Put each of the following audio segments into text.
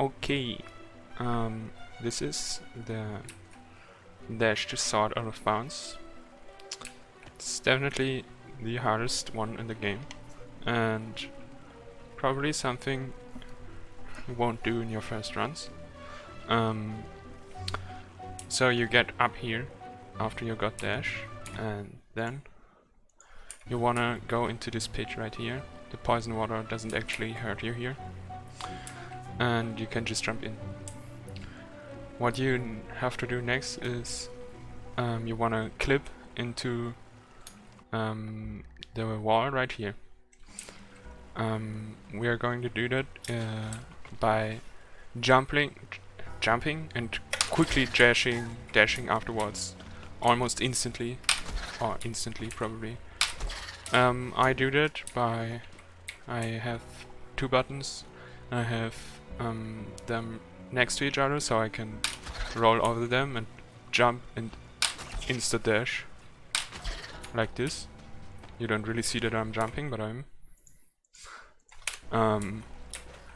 Okay, this is the dash to sword out of bounds. It's definitely the hardest one in the game, and probably something you won't do in your first runs. So you get up here after you got dash, and then you wanna go into this pit right here. The poison water doesn't actually hurt you here, and you can just jump in. What you have to do next is you wanna clip into the wall right here. We are going to do that by jumping and quickly dashing afterwards, almost instantly, or instantly probably. I do that by I have two buttons. I have them next to each other, so I can roll over them and jump and insta dash like this. You don't really see that I'm jumping, but I'm.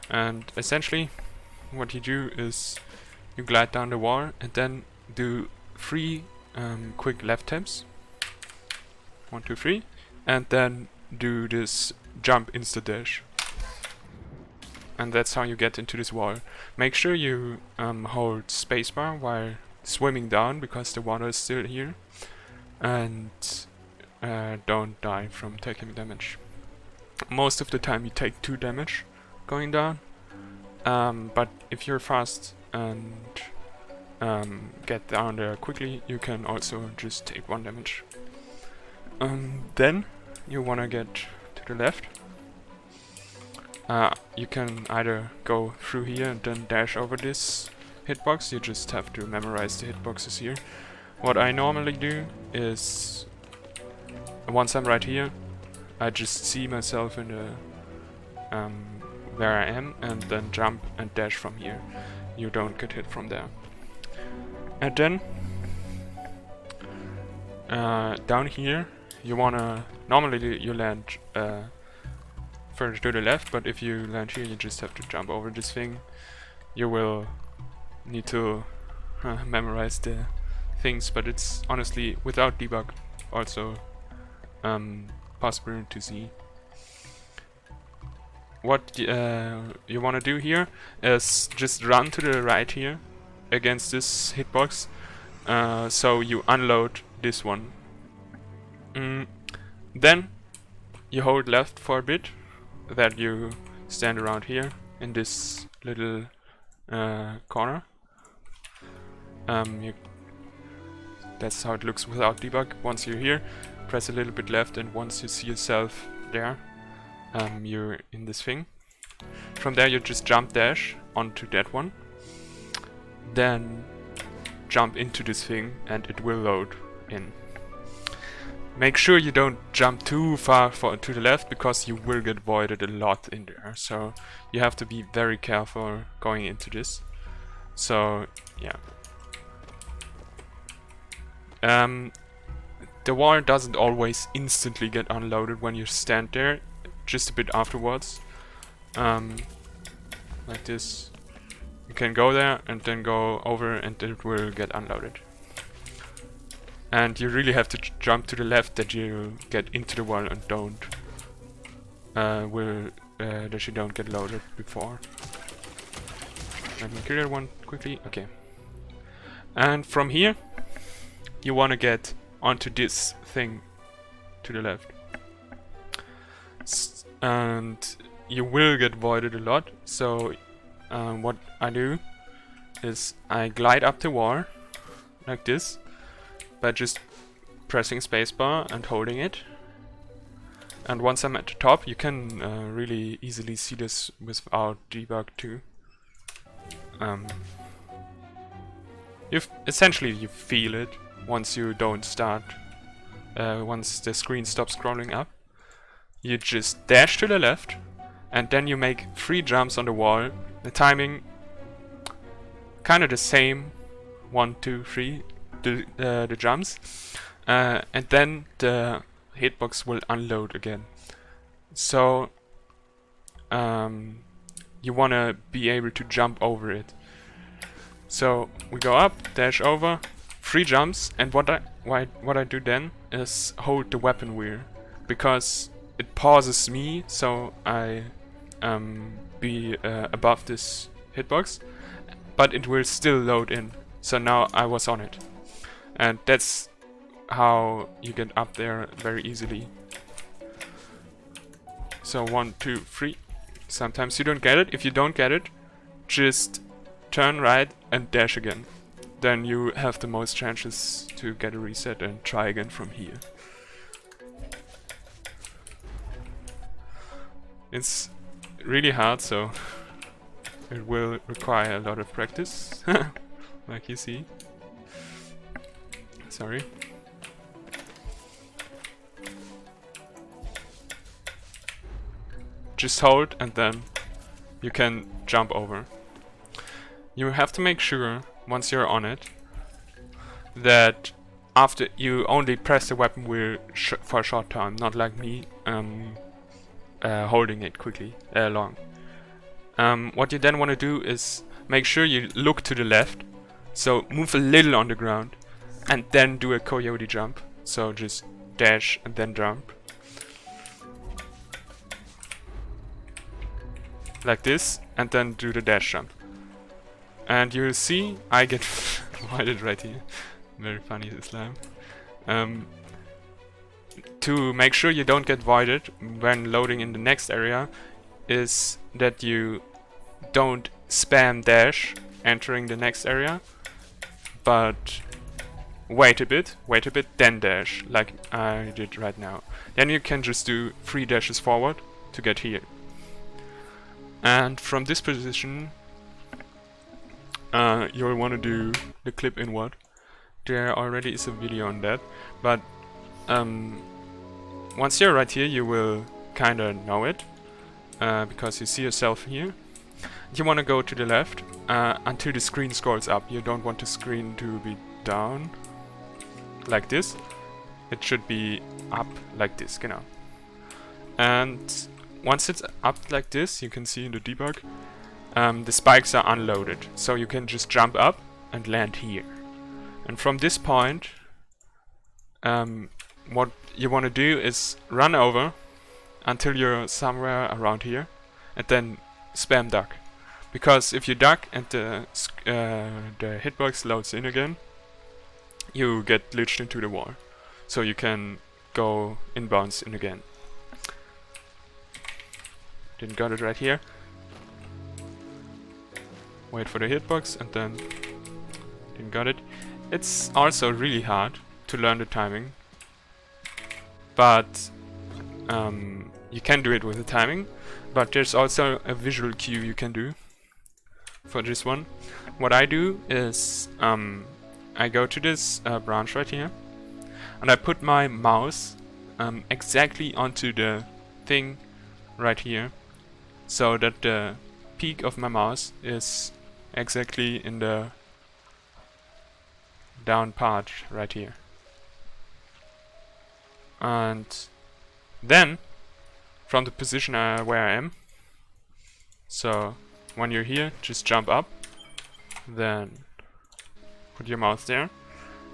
And essentially, what you do is you glide down the wall and then do 3 quick left taps. 1, 2, 3, and then do this jump insta dash. And that's how you get into this wall. Make sure you hold spacebar while swimming down, because the water is still here, and don't die from taking damage. Most of the time you take 2 damage going down, but if you're fast and get down there quickly, you can also just take 1 damage. Then you wanna get to the left. You can either go through here and then dash over this hitbox. You just have to memorize the hitboxes here. What I normally do is, once I'm right here, I just see myself in the where I am, and then jump and dash from here. You don't get hit from there. And then down here you wanna, normally you land further to the left, but if you land here you just have to jump over this thing. You will need to memorize the things, but it's honestly, without debug, also possible to see. What you want to do here is just run to the right here against this hitbox, so you unload this one. Then you hold left for a bit, that you stand around here in this little corner. That's how it looks without debug. Once you're here, press a little bit left, and once you see yourself there, you're in this thing. From there you just jump dash onto that one, then jump into this thing and it will load in. Make sure you don't jump too far to the left, because you will get voided a lot in there, so you have to be very careful going into this. So yeah. The wall doesn't always instantly get unloaded when you stand there, just a bit afterwards. Like this. You can go there and then go over and it will get unloaded. And you really have to jump to the left that you get into the wall and don't that you don't get loaded before. Let me kill that one quickly. Okay. And from here you want to get onto this thing to the left. And you will get voided a lot, so what I do is I glide up the wall like this by just pressing spacebar and holding it. And once I'm at the top, you can really easily see this without debug too. Essentially you feel it once you don't start, once the screen stops scrolling up. You just dash to the left, and then you make 3 jumps on the wall. The timing kind of the same, 1, 2, 3, the jumps, and then the hitbox will unload again. So you want to be able to jump over it. So we go up, dash over, 3 jumps, and what I do then is hold the weapon wheel, because it pauses me, so I be above this hitbox, but it will still load in. So now I was on it, and that's how you get up there very easily. So 1, 2, 3. Sometimes you don't get it. If you don't get it, just turn right and dash again. Then you have the most chances to get a reset and try again from here. It's really hard, so it will require a lot of practice, like you see. Sorry. Just hold and then you can jump over. You have to make sure, once you're on it, that after you only press the weapon wheel for a short time, not like me holding it quickly, long. What you then want to do is make sure you look to the left, so move a little on the ground, and then do a coyote jump. So just dash and then jump. Like this, and then do the dash jump. And you'll see I get voided right here. Very funny, this slime. To make sure you don't get voided when loading in the next area is that you don't spam dash entering the next area, but wait a bit, then dash, like I did right now. Then you can just do 3 dashes forward to get here. And from this position, you'll want to do the clip inward. There already is a video on that, but once you're right here, you will kinda know it, because you see yourself here. You want to go to the left until the screen scrolls up. You don't want the screen to be down, like this. It should be up, like this, genau. And once it's up like this, you can see in the debug, the spikes are unloaded. So you can just jump up and land here. And from this point, what you want to do is run over until you're somewhere around here, and then spam duck. Because if you duck and the hitbox loads in again, you get glitched into the wall. So you can go inbounds in again. Didn't got it right here. Wait for the hitbox and then didn't got it. It's also really hard to learn the timing, but you can do it with the timing. But there's also a visual cue you can do for this one. What I do is I go to this branch right here, and I put my mouse exactly onto the thing right here, so that the peak of my mouse is exactly in the down part right here. And then from the position where I am, so when you're here, just jump up, then put your mouse there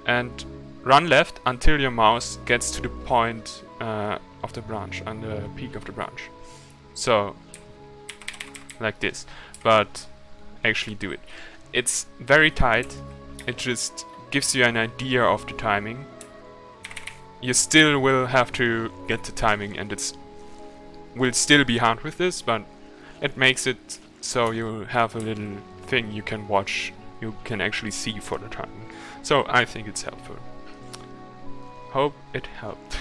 and run left until your mouse gets to the point of the branch, on the peak of the branch. So like this, but actually do it. It's very tight. It just gives you an idea of the timing. You still will have to get the timing, and it's will still be hard with this, but it makes it so you have a little thing you can watch, you can actually see for the timing. So I think it's helpful. Hope it helped.